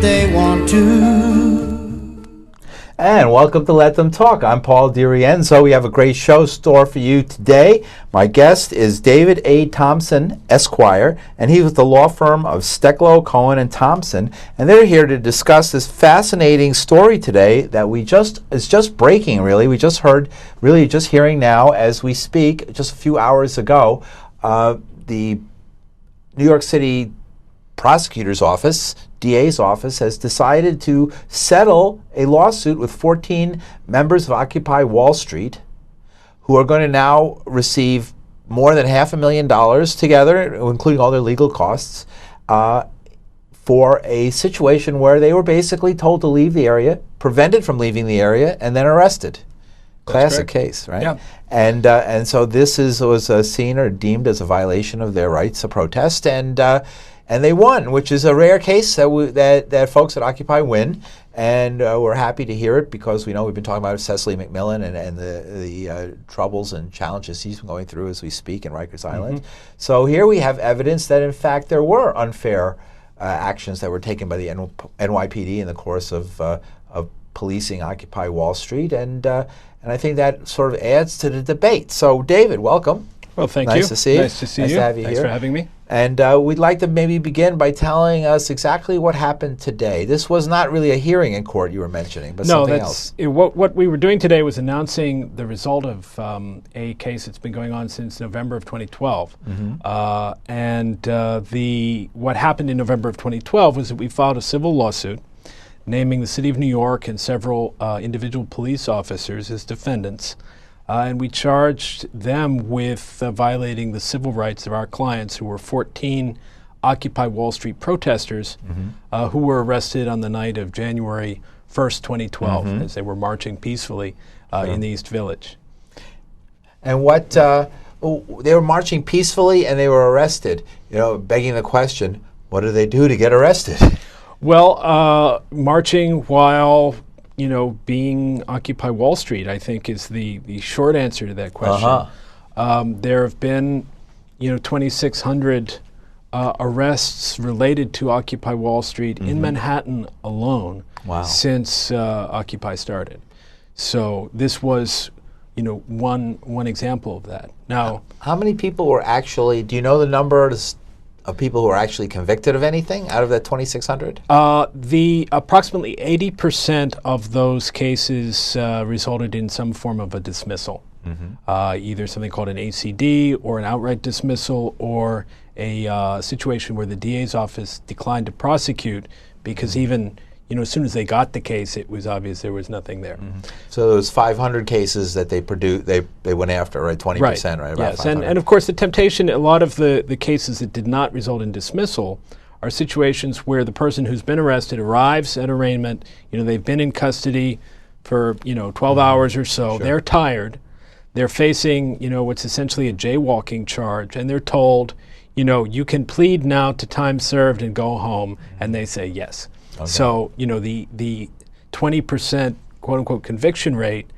they want to. And welcome to Let Them Talk. I'm Paul DiRienzo. We have a great show store for you today. My guest is David A. Thompson, Esquire, and he's with the law firm of Stecklow Cohen Thompson. And they're here to discuss this fascinating story today that is just breaking, really. We just heard, really just hearing now as we speak, just a few hours ago, the New York City prosecutor's office, DA's office, has decided to settle a lawsuit with 14 members of Occupy Wall Street who are going to now receive more than $500,000 together, including all their legal costs, for a situation where they were basically told to leave the area, prevented from leaving the area, and then arrested. Classic case, right? Yeah. And so this was seen or deemed as a violation of their rights to protest, and they won, which is a rare case that folks at Occupy win, and we're happy to hear it because we know we've been talking about Cecily McMillan and the troubles and challenges she's been going through as we speak in Rikers Island. So here we have evidence that in fact there were unfair actions that were taken by the NYPD in the course of policing Occupy Wall Street, and I think that sort of adds to the debate. So David, welcome. Well, thank you. Nice to see you. Nice to see you. Nice to have you here. Thanks for having me. And we'd like to maybe begin by telling us exactly what happened today. This was not really a hearing in court you were mentioning, but something else. What we were doing today was announcing the result of a case that's been going on since November of 2012. What happened in November of 2012 was that we filed a civil lawsuit naming the City of New York and several individual police officers as defendants. And we charged them with violating the civil rights of our clients, who were 14 Occupy Wall Street protesters who were arrested on the night of January 1st, 2012, as they were marching peacefully in the East Village. And they were marching peacefully and they were arrested, begging the question, what did they do to get arrested? Well, marching while being Occupy Wall Street, I think, is the short answer to that question. There have been, 2,600 arrests related to Occupy Wall Street in Manhattan alone since Occupy started. So this was, one example of that. Now, how many people were actually? Do you know the number of people who are actually convicted of anything out of that 2,600? The approximately 80% of those cases resulted in some form of a dismissal, either something called an ACD or an outright dismissal, or a situation where the DA's office declined to prosecute because even as soon as they got the case, it was obvious there was nothing there. So there was 500 cases that they produced. They went after, right? 20%, right? About yes, and of course the temptation. A lot of the cases that did not result in dismissal are situations where the person who's been arrested arrives at arraignment. They've been in custody for 12 hours or so. Sure. They're tired. They're facing what's essentially a jaywalking charge, and they're told, you can plead now to time served and go home, and they say yes. Okay. So, the 20% quote-unquote conviction rate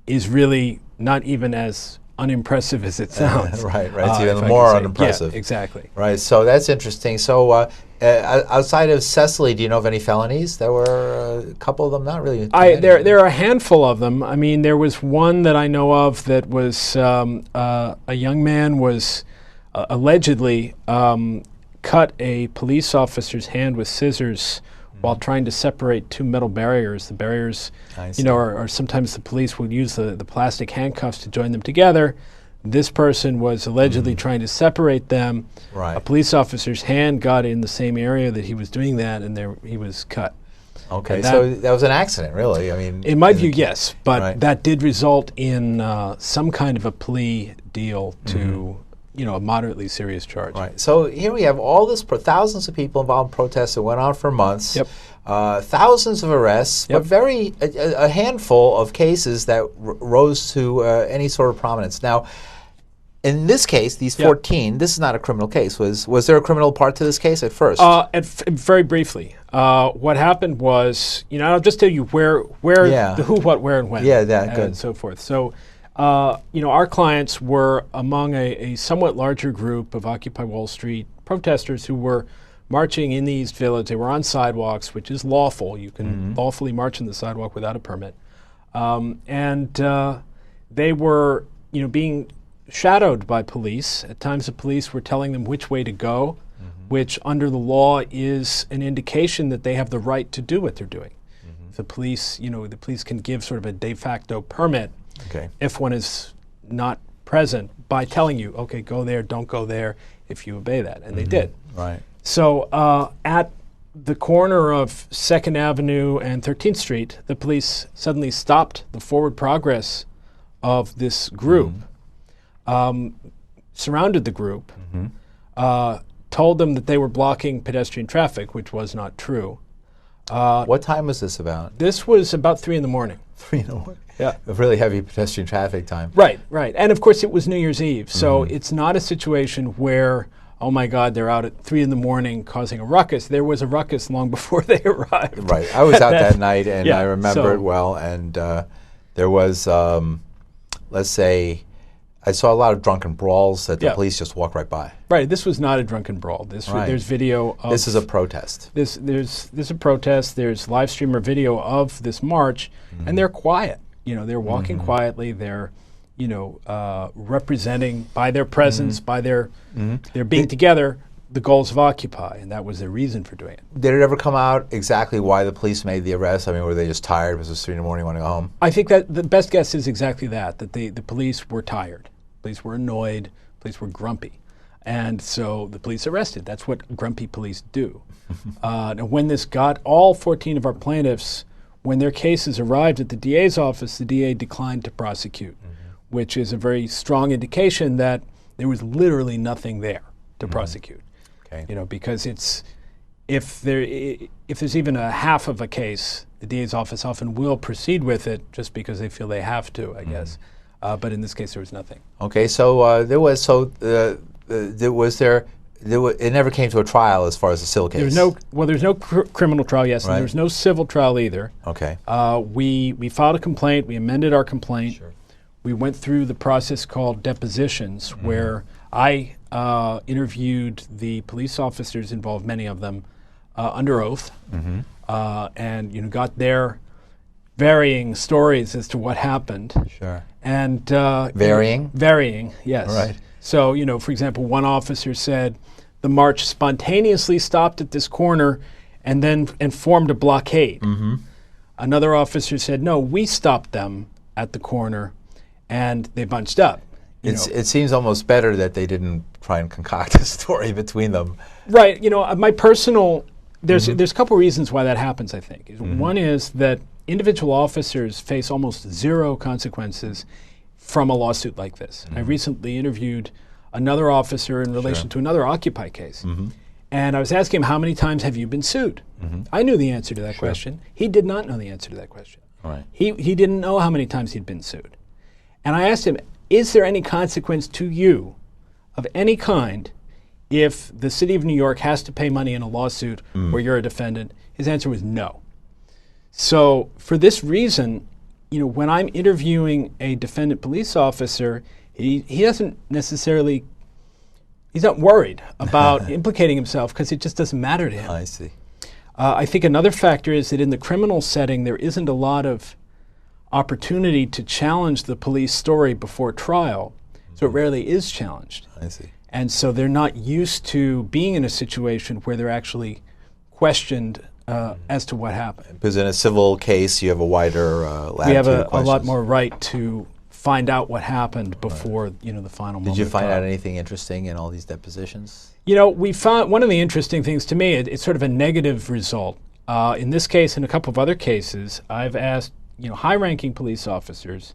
is really not even as unimpressive as it sounds. Right. It's even more unimpressive. Yeah, exactly. Right, so that's interesting. So outside of Cecily, do you know of any felonies? There were a couple of them, not really. There are a handful of them. I mean, there was one that I know of that was a young man was allegedly cut a police officer's hand with scissors while trying to separate two metal barriers. The barriers, are sometimes the police will use the plastic handcuffs to join them together. This person was allegedly trying to separate them. Right. A police officer's hand got in the same area that he was doing that, and he was cut. Okay, so that was an accident, really. I mean, in my view, yes, but that did result in some kind of a plea deal to a moderately serious charge. Right. So here we have all this, thousands of people involved in protests that went on for months. Yep. Thousands of arrests, but a handful of cases that rose to any sort of prominence. Now, in this case, these 14, this is not a criminal case. Was there a criminal part to this case at first? Very briefly. What happened was, I'll just tell you where the who, what, where, and when. Good. And so forth. So, our clients were among a somewhat larger group of Occupy Wall Street protesters who were marching in the East Village. They were on sidewalks, which is lawful. You can lawfully march on the sidewalk without a permit. They were, being shadowed by police. At times the police were telling them which way to go, which under the law is an indication that they have the right to do what they're doing. The police, the police can give sort of a de facto permit if one is not present by telling you, okay, go there, don't go there, if you obey that. And they did. Right. So at the corner of 2nd Avenue and 13th Street, the police suddenly stopped the forward progress of this group, surrounded the group, told them that they were blocking pedestrian traffic, which was not true. What time was this about? This was about 3 in the morning. 3 in the morning. Yeah. A really heavy pedestrian traffic time. Right. And of course it was New Year's Eve, so it's not a situation where, oh my God, they're out at 3 in the morning causing a ruckus. There was a ruckus long before they arrived. Right. I was out that night, and I remember it well, and there was, let's say, I saw a lot of drunken brawls that the police just walked right by. Right. This was not a drunken brawl. There's video of... This is a protest. There's a protest. There's live streamer video of this march, and they're quiet. They're walking quietly. They're, representing by their presence, by their being together, the goals of Occupy, and that was their reason for doing it. Did it ever come out exactly why the police made the arrest? I mean, were they just tired? Was it 3 in the morning, want to go home? I think that the best guess is exactly that the police were tired. Police were annoyed. Police were grumpy. And so the police arrested. That's what grumpy police do. Now, when this got all 14 of our plaintiffs, when their cases arrived at the DA's office, the DA declined to prosecute, which is a very strong indication that there was literally nothing there to prosecute. Okay. Because if there's even a half of a case, the DA's office often will proceed with it just because they feel they have to, I guess. But in this case, there was nothing. Okay, so it never came to a trial as far as the civil case. There's no criminal trial, yes, and there was no civil trial either. Okay. We filed a complaint. We amended our complaint. Sure. We went through the process called depositions, where I interviewed the police officers involved, many of them, under oath, and got their varying stories as to what happened. Sure. And varying? Varying, yes. Right. So, for example, one officer said the march spontaneously stopped at this corner and formed a blockade. Another officer said, no, we stopped them at the corner and they bunched up. It seems almost better that they didn't try and concoct a story between them. Right. My personal, there's a couple reasons why that happens, I think. One is that individual officers face almost zero consequences from a lawsuit like this. I recently interviewed another officer in relation to another Occupy case. And I was asking him, how many times have you been sued? I knew the answer to that question. He did not know the answer to that question. Right. He didn't know how many times he'd been sued. And I asked him, is there any consequence to you of any kind if the city of New York has to pay money in a lawsuit where you're a defendant? His answer was no. So for this reason, when I'm interviewing a defendant police officer, he doesn't necessarily, he's not worried about implicating himself because it just doesn't matter to him. I see. I think another factor is that in the criminal setting, there isn't a lot of opportunity to challenge the police story before trial, so it rarely is challenged. I see. And so they're not used to being in a situation where they're actually questioned as to what happened. Because in a civil case, you have a wider latitude. We have of a lot more right to find out what happened before the final moment. Did you of find trial. out anything interesting in all these depositions? We found one of the interesting things to me. It's sort of a negative result. In this case, and a couple of other cases, I've asked high-ranking police officers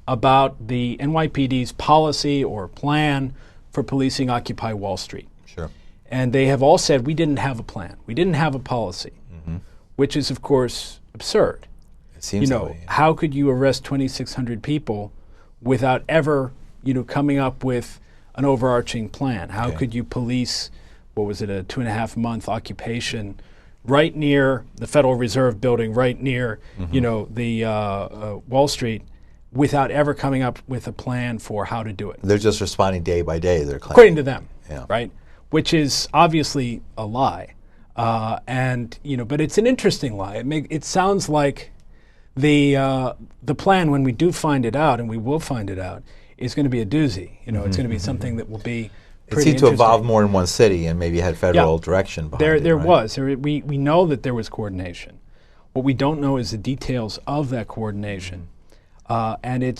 about the NYPD's policy or plan for policing Occupy Wall Street. Sure. And they have all said, we didn't have a plan. We didn't have a policy, which is, of course, absurd. It seems that way. How could you arrest 2,600 people without ever, coming up with an overarching plan? How could you police, a 2.5-month occupation right near the Federal Reserve building, right near, the Wall Street, without ever coming up with a plan for how to do it? They're just responding day by day, they're claiming. According to them, Yeah. right? Which is obviously a lie. And but it's an interesting lie. It sounds like the plan, when we do find it out, and we will find it out, is going to be a doozy. It's going to be something that will be It pretty seemed to evolve interesting. more in one city and maybe had federal direction behind it. There right? was. We know that there was coordination. What we don't know is the details of that coordination. And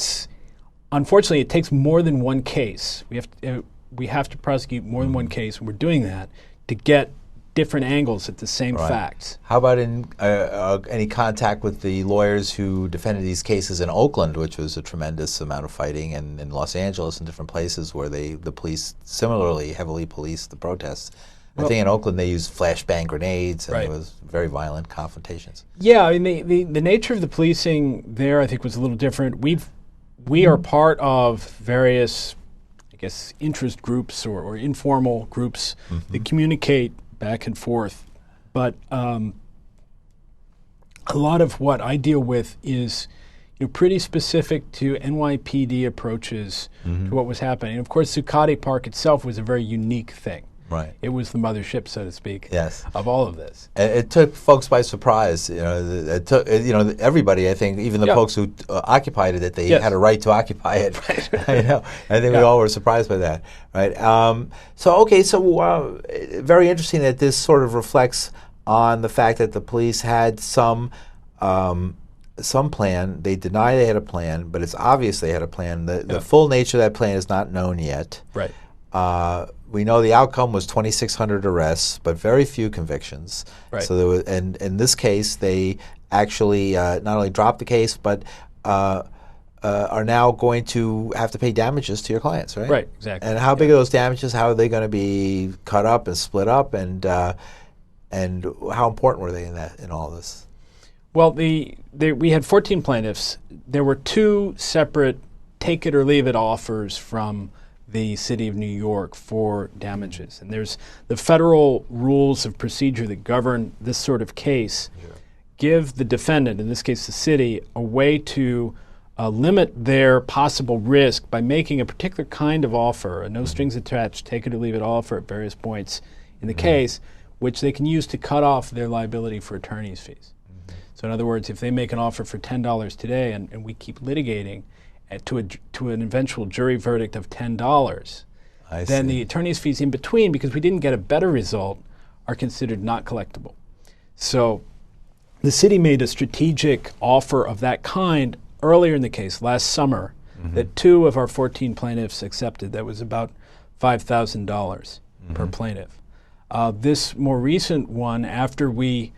unfortunately, it takes more than one case. We have to prosecute more than one case, and we're doing that to get different angles at the same Right. facts. How about in any contact with the lawyers who defended these cases in Oakland, which was a tremendous amount of fighting, and in Los Angeles and different places where the police similarly heavily policed the protests? I think in Oakland they used flashbang grenades, and Right. it was very violent confrontations. Yeah, I mean, the nature of the policing there, I think, was a little different. We are part of various, I guess, interest groups or informal groups that communicate back and forth. But a lot of what I deal with is pretty specific to NYPD approaches to what was happening. Of course, Zuccotti Park itself was a very unique thing. Right. It was the mothership, so to speak, Yes. of all of this. It took folks by surprise. It took everybody. I think even the Yeah. folks who occupied it, that they Yes. had a right to occupy it. I think we Yeah. all were surprised by that. Right. So very interesting that this sort of reflects on the fact that the police had some plan. They deny they had a plan, but it's obvious they had a plan. The full nature of that plan is not known yet. Right. We know the outcome was 2,600 arrests, but very few convictions. Right. So there was, and in this case, they actually not only dropped the case, but are now going to have to pay damages to your clients, right? Right, exactly. And how big are those damages? How are they going to be cut up and split up? And how important were they in all this? Well, we had 14 plaintiffs. There were 2 separate take-it-or-leave-it offers from the City of New York for damages. And there's the federal rules of procedure that govern this sort of case give the defendant, in this case the city, a way to limit their possible risk by making a particular kind of offer, a no-strings-attached, take-it-or-leave-it offer at various points in the case, which they can use to cut off their liability for attorney's fees. So in other words, if they make an offer for $10 today and we keep litigating to an eventual jury verdict of $10, then the attorney's fees in between, because we didn't get a better result, are considered not collectible. So the city made a strategic offer of that kind earlier in the case, last summer, that 2 of our 14 plaintiffs accepted. That was about $5,000 per plaintiff. This more recent one, after we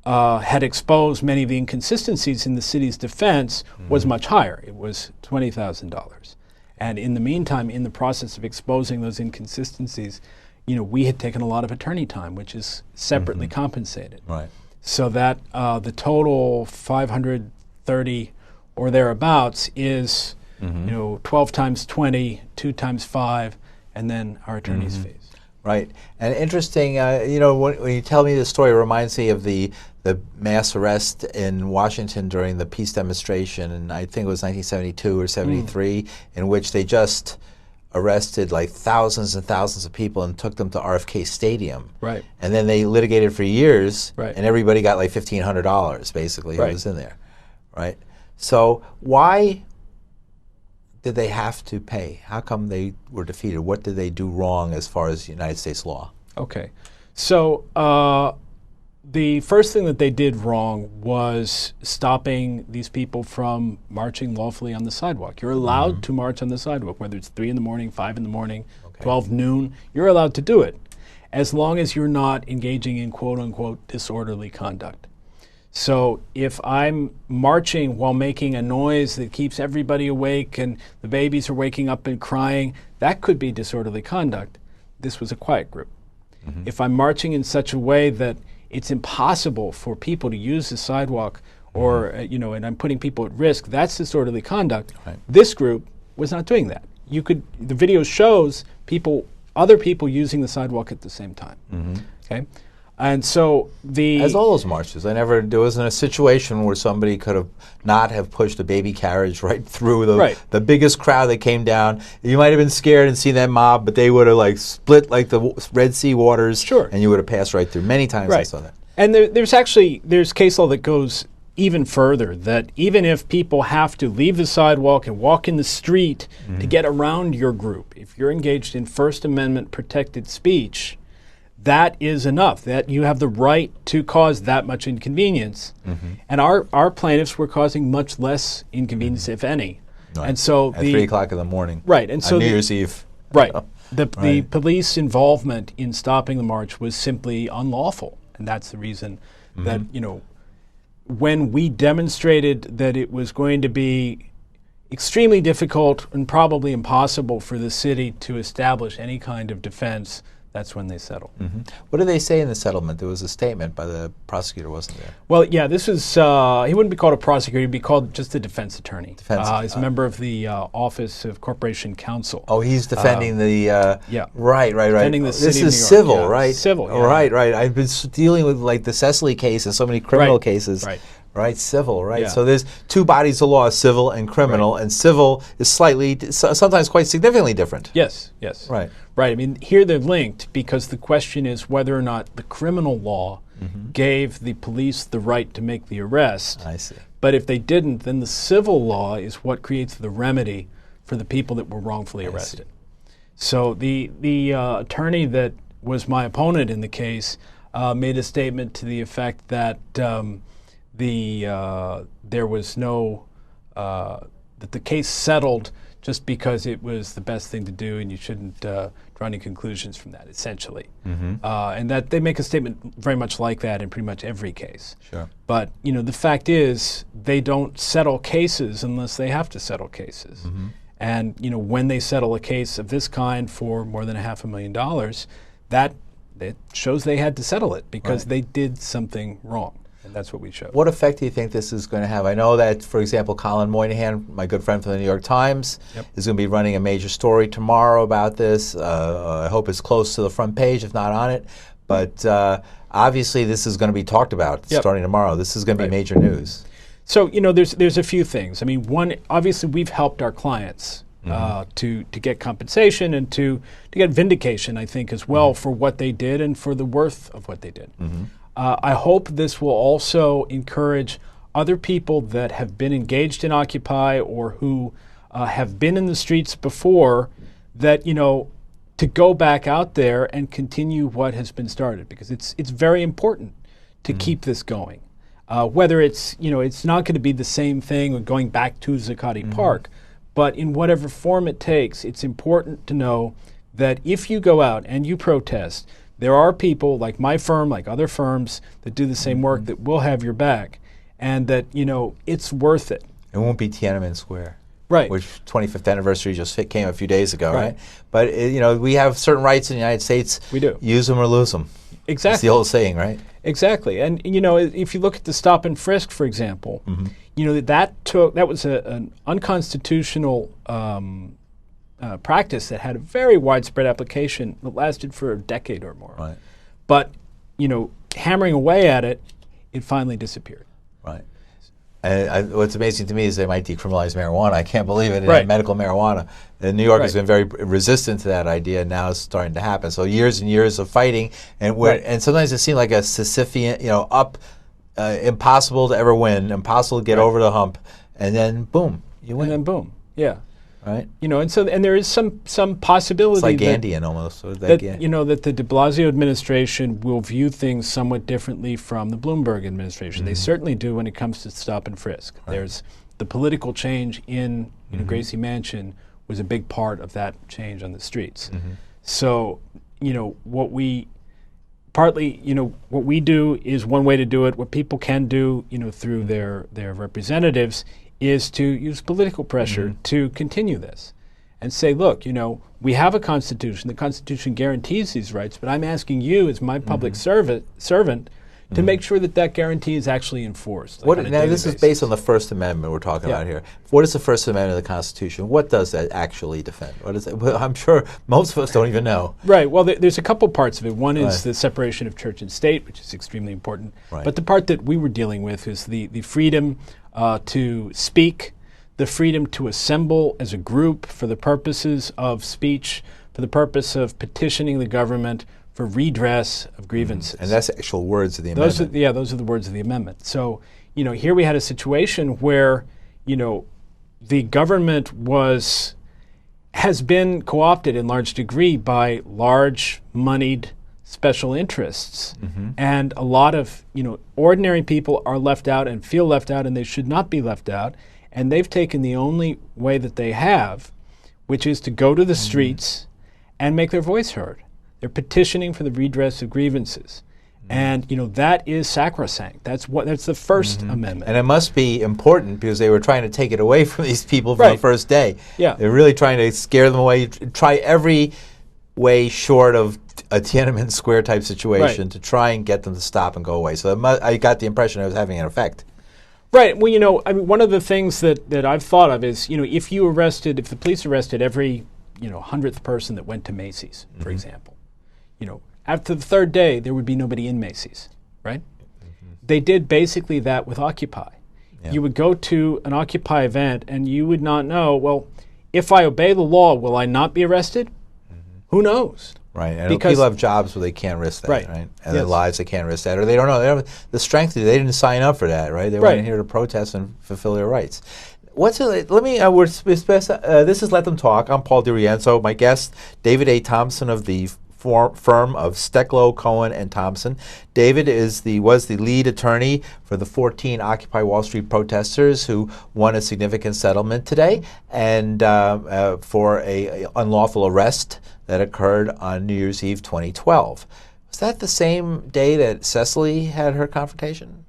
had exposed many of the inconsistencies in the city's defense, was much higher. It was $20,000. And in the meantime, in the process of exposing those inconsistencies, we had taken a lot of attorney time, which is separately compensated. Right. So that the total 530 or thereabouts is 12 times 20, 2 times 5, and then our attorney's fees. Right. And interesting, when you tell me the story, it reminds me of the mass arrest in Washington during the peace demonstration, and I think it was 1972 or 73, in which they just arrested like thousands and thousands of people and took them to RFK Stadium. Right. And then they litigated for years, Right. and everybody got like $1,500 basically who Right. was in there. Right. So why did they have to pay? How come they were defeated? What did they do wrong as far as United States law? Okay. So the first thing that they did wrong was stopping these people from marching lawfully on the sidewalk. You're allowed to march on the sidewalk, whether it's 3 in the morning, 5 in the morning, 12 noon. You're allowed to do it, as long as you're not engaging in quote-unquote disorderly conduct. So if I'm marching while making a noise that keeps everybody awake and the babies are waking up and crying, that could be disorderly conduct. This was a quiet group. If I'm marching in such a way that it's impossible for people to use the sidewalk or, and I'm putting people at risk, that's disorderly conduct. Right. This group was not doing that. The video shows other people using the sidewalk at the same time. Okay. And so As all those marches, there wasn't a situation where somebody could have not have pushed a baby carriage right through the biggest crowd that came down. You might have been scared and seen that mob, but they would have like split like the Red Sea waters, Sure. and you would have passed right through. Many times I saw that. And there's case law that goes even further, that even if people have to leave the sidewalk and walk in the street to get around your group, if you're engaged in First Amendment protected speech, that is enough, that you have the right to cause that much inconvenience. And our plaintiffs were causing much less inconvenience, if any. Right. And so at 3 o'clock in the morning. Right. And so on New Year's Eve. Right. The police involvement in stopping the march was simply unlawful. And that's the reason that, when we demonstrated that it was going to be extremely difficult and probably impossible for the city to establish any kind of defense, that's when they settled. What did they say in the settlement? There was a statement by the prosecutor, wasn't there? Well, yeah, this was, he wouldn't be called a prosecutor, he'd be called just a defense attorney. He's a member of the Office of Corporation Counsel. Oh, he's defending the... yeah. Right. Defending the city this of New is York. civil, Yeah. right? Civil, yeah. Right. I've been dealing with like the Cecily case and so many criminal cases. Right. Civil, right? Yeah. So there's two bodies of law, civil and criminal, and civil is sometimes quite significantly different. Yes. Right. I mean, here they're linked because the question is whether or not the criminal law gave the police the right to make the arrest. I see. But if they didn't, then the civil law is what creates the remedy for the people that were wrongfully arrested. So the attorney that was my opponent in the case made a statement to the effect that there was no that the case settled just because it was the best thing to do, and you shouldn't draw any conclusions from that, essentially. And that they make a statement very much like that in pretty much every case. Sure. But the fact is, they don't settle cases unless they have to settle cases. And when they settle a case of this kind for more than $500,000, that shows they had to settle it because they did something wrong. And that's what we showed. What effect do you think this is going to have? I know that, for example, Colin Moynihan, my good friend from the New York Times, is going to be running a major story tomorrow about this. I hope it's close to the front page, if not on it. But obviously this is going to be talked about starting tomorrow. This is going to be major news. So, there's a few things. I mean, one, obviously we've helped our clients to get compensation and to get vindication, I think, as well for what they did and for the worth of what they did. I hope this will also encourage other people that have been engaged in Occupy or who have been in the streets before that, to go back out there and continue what has been started, because it's very important to keep this going. Whether it's not going to be the same thing or going back to Zuccotti Park, but in whatever form it takes, it's important to know that if you go out and you protest, there are people like my firm, like other firms that do the same work that will have your back, and that it's worth it. It won't be Tiananmen Square. Right. Which 25th anniversary just came a few days ago, right? But, we have certain rights in the United States. We do. Use them or lose them. Exactly. It's the old saying, right? Exactly. And, if you look at the stop and frisk, for example, that was an unconstitutional practice that had a very widespread application that lasted for a decade or more. Right. But, hammering away at it, it finally disappeared. Right. And what's amazing to me is they might decriminalize marijuana. I can't believe it. Medical marijuana. And New York has been very resistant to that idea, and now it's starting to happen. So years and years of fighting, and sometimes it seemed like a Sisyphean, impossible to ever win, impossible to get over the hump, and then boom, you win. And then boom, yeah. Right. And there is some possibility. It's like Gandhian almost. That the de Blasio administration will view things somewhat differently from the Bloomberg administration. They certainly do when it comes to stop and frisk. Right. There's the political change in Gracie Mansion was a big part of that change on the streets. So what we do is one way to do it. What people can do through their representatives is to use political pressure to continue this and say, look, we have a Constitution. The Constitution guarantees these rights, but I'm asking you as my public servant to make sure that that guarantee is actually enforced. Now, this is based on the First Amendment we're talking about here. What is the First Amendment of the Constitution? What does that actually defend? What is it? Well, I'm sure most of us don't even know. Right. Well, there's a couple parts of it. One is the separation of church and state, which is extremely important. Right. But the part that we were dealing with is the freedom to speak, the freedom to assemble as a group for the purposes of speech, for the purpose of petitioning the government for redress of grievances. And that's the actual words of the amendment. Those are the words of the amendment. So, here we had a situation where, the government has been co-opted in large degree by large moneyed special interests. And a lot of, ordinary people are left out and feel left out, and they should not be left out. And they've taken the only way that they have, which is to go to the streets and make their voice heard. They're petitioning for the redress of grievances. And, that is sacrosanct. That's the First Amendment. And it must be important because they were trying to take it away from these people from the first day. Yeah. They're really trying to scare them away, try every way short of a Tiananmen Square type situation to try and get them to stop and go away. So I got the impression it was having an effect. Right. Well, one of the things that I've thought of is, if the police arrested every, 100th person that went to Macy's, for example, after the third day, there would be nobody in Macy's, right? They did basically that with Occupy. Yeah. You would go to an Occupy event and you would not know, well, if I obey the law, will I not be arrested? Who knows? Right, and people have jobs where they can't risk that, right? And their lives, they can't risk that, or they don't know. They don't have the strength to do. They didn't sign up for that, right? They went in here to protest and fulfill their rights. What's it? Let me. This is Let Them Talk. I'm Paul DiRienzo. My guest, David A. Thompson of the firm of Stecklow Cohen and Thompson. David was the lead attorney for the 14 Occupy Wall Street protesters who won a significant settlement today, and for a unlawful arrest that occurred on New Year's Eve 2012. Was that the same day that Cecily had her confrontation?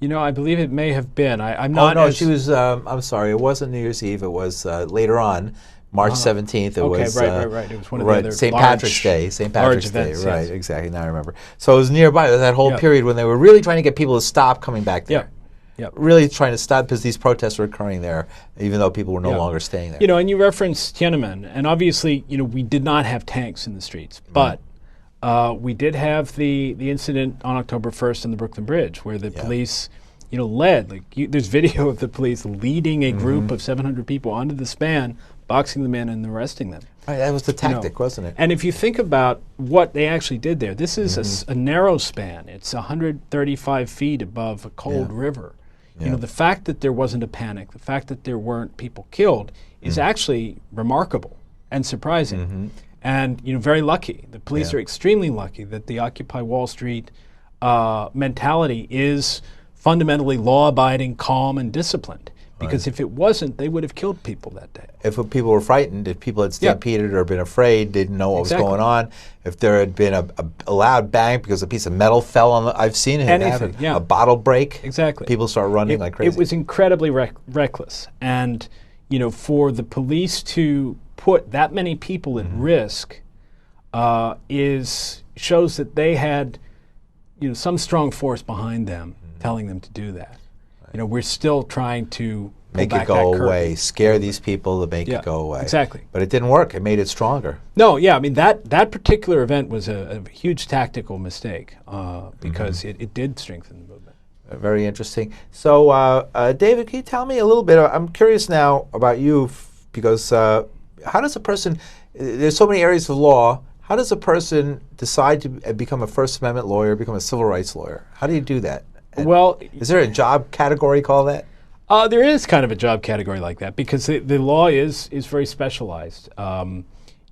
I believe it may have been. I'm not. Oh no, she was. I'm sorry, it wasn't New Year's Eve. It was later on, March 17th. It was right. It was one of the other St. Patrick's Day. St. Patrick's Day. Events, right, exactly. Now I remember. So it was nearby. That whole period when they were really trying to get people to stop coming back there. Yep. Really trying to stop because these protests were occurring there, even though people were no longer staying there. And you referenced Tiananmen, and obviously, we did not have tanks in the streets, but we did have the incident on October 1st in the Brooklyn Bridge, where the police, led. There's video of the police leading a group of 700 people onto the span, boxing them in and arresting them. Right, that was the tactic, wasn't it? And if you think about what they actually did there, this is a narrow span. It's 135 feet above a cold river. The fact that there wasn't a panic, the fact that there weren't people killed is actually remarkable and surprising. And, very lucky. The police are extremely lucky that the Occupy Wall Street mentality is fundamentally law-abiding, calm, and disciplined. Because if it wasn't, they would have killed people that day. If people were frightened, if people had stampeded or been afraid, didn't know what was going on, if there had been a loud bang because a piece of metal fell on I've seen it happen, a bottle break. Exactly. People start running like crazy. It was incredibly reckless. And, for the police to put that many people at risk shows that they had, some strong force behind them telling them to do that. We're still trying to make it go away, scare these people to make it go away. Exactly. But it didn't work. It made it stronger. No, that particular event was a huge tactical mistake because it did strengthen the movement. Very interesting. So, David, can you tell me a little bit? I'm curious now about you because how does a person, there's so many areas of law, how does a person decide to become a First Amendment lawyer, become a civil rights lawyer? How do you do that? Well, is there a job category called that? There is kind of a job category like that because the law is very specialized. And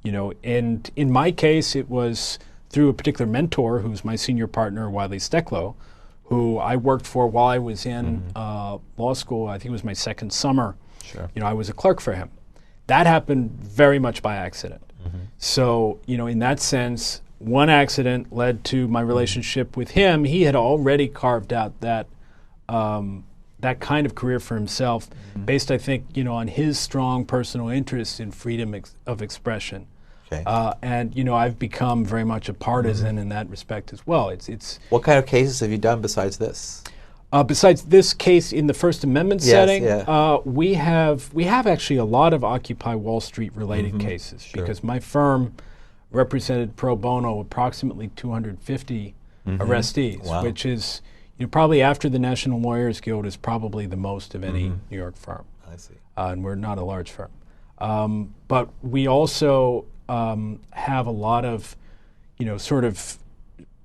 in my case, it was through a particular mentor who's my senior partner, Wylie Stecklow, who I worked for while I was in law school. I think it was my second summer. Sure. I was a clerk for him. That happened very much by accident. So, in that sense, one accident led to my relationship with him. He had already carved out that that kind of career for himself, based, I think, on his strong personal interest in freedom of expression. Okay. And I've become very much a partisan in that respect as well. It's What kind of cases have you done besides this? Besides this case in the First Amendment setting, yeah. we have actually a lot of Occupy Wall Street related cases because my firm represented pro bono approximately 250 arrestees, Wow. which is probably after the National Lawyers Guild is probably the most of any New York firm. I see. And we're not a large firm. But we also have a lot of, sort of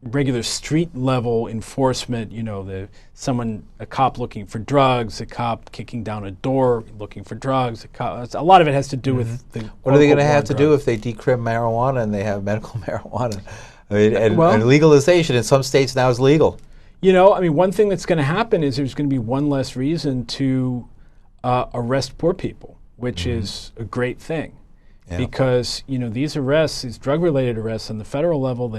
regular street level enforcement, a cop looking for drugs, a cop kicking down a door looking for drugs. A lot of it has to do with the What are they going to have to do if they decrim marijuana and they have medical marijuana? I mean, and legalization in some states now is legal. One thing that's going to happen is there's going to be one less reason to arrest poor people, which is a great thing. Yeah. Because, these arrests, these drug-related arrests on the federal level,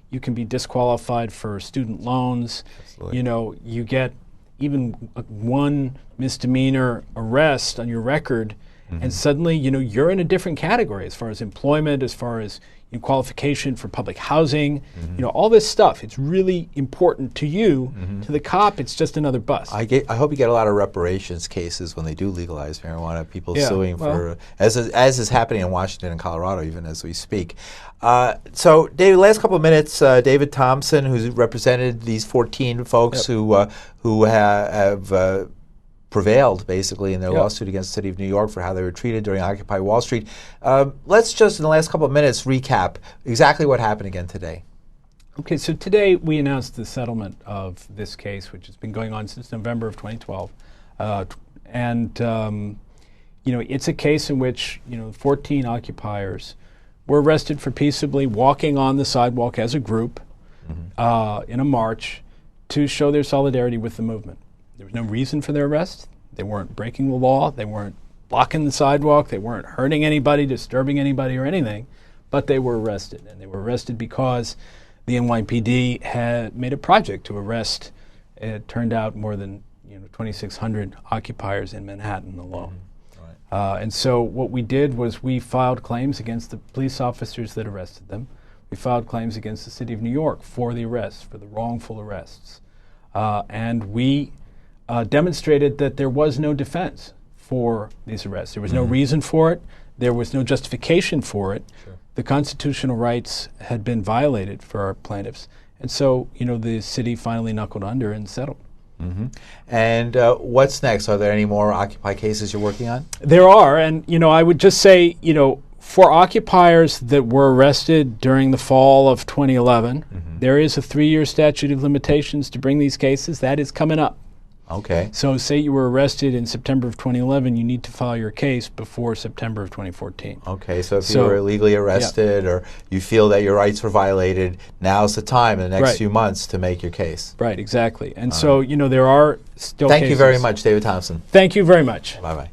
you can be disqualified for student loans. Absolutely. You get even one misdemeanor arrest on your record, and suddenly, you're in a different category as far as employment, as far as qualification for public housing, all this stuff. It's really important to you. To the cop, it's just another bus. I hope you get a lot of reparations cases when they do legalize marijuana. People suing for, as is happening in Washington and Colorado, even as we speak. So, David, last couple of minutes. David Thompson, who's represented these 14 folks who have prevailed, basically, in their lawsuit against the city of New York for how they were treated during Occupy Wall Street. Let's just, in the last couple of minutes, recap exactly what happened again today. Okay, so today we announced the settlement of this case, which has been going on since November of 2012. It's a case in which, 14 occupiers were arrested for peaceably walking on the sidewalk as a group in a march to show their solidarity with the movement. There was no reason for their arrest. They weren't breaking the law. They weren't blocking the sidewalk. They weren't hurting anybody, disturbing anybody or anything, but they were arrested. And they were arrested because the NYPD had made a project to arrest, it turned out, more than 2,600 occupiers in Manhattan alone. And so what we did was we filed claims against the police officers that arrested them. We filed claims against the city of New York for the arrests, for the wrongful arrests. And we demonstrated that there was no defense for these arrests. There was no reason for it. There was no justification for it. Sure. The constitutional rights had been violated for our plaintiffs. And so, the city finally knuckled under and settled. And what's next? Are there any more Occupy cases you're working on? There are. And, I would just say, for occupiers that were arrested during the fall of 2011, there is a 3-year statute of limitations to bring these cases. That is coming up. Okay. So say you were arrested in September of 2011, you need to file your case before September of 2014. Okay, so if you were illegally arrested or you feel that your rights were violated, now's the time in the next few months to make your case. Right, exactly. And so, there are still Thank cases. you very much, David Thompson. Thank you very much. Bye-bye.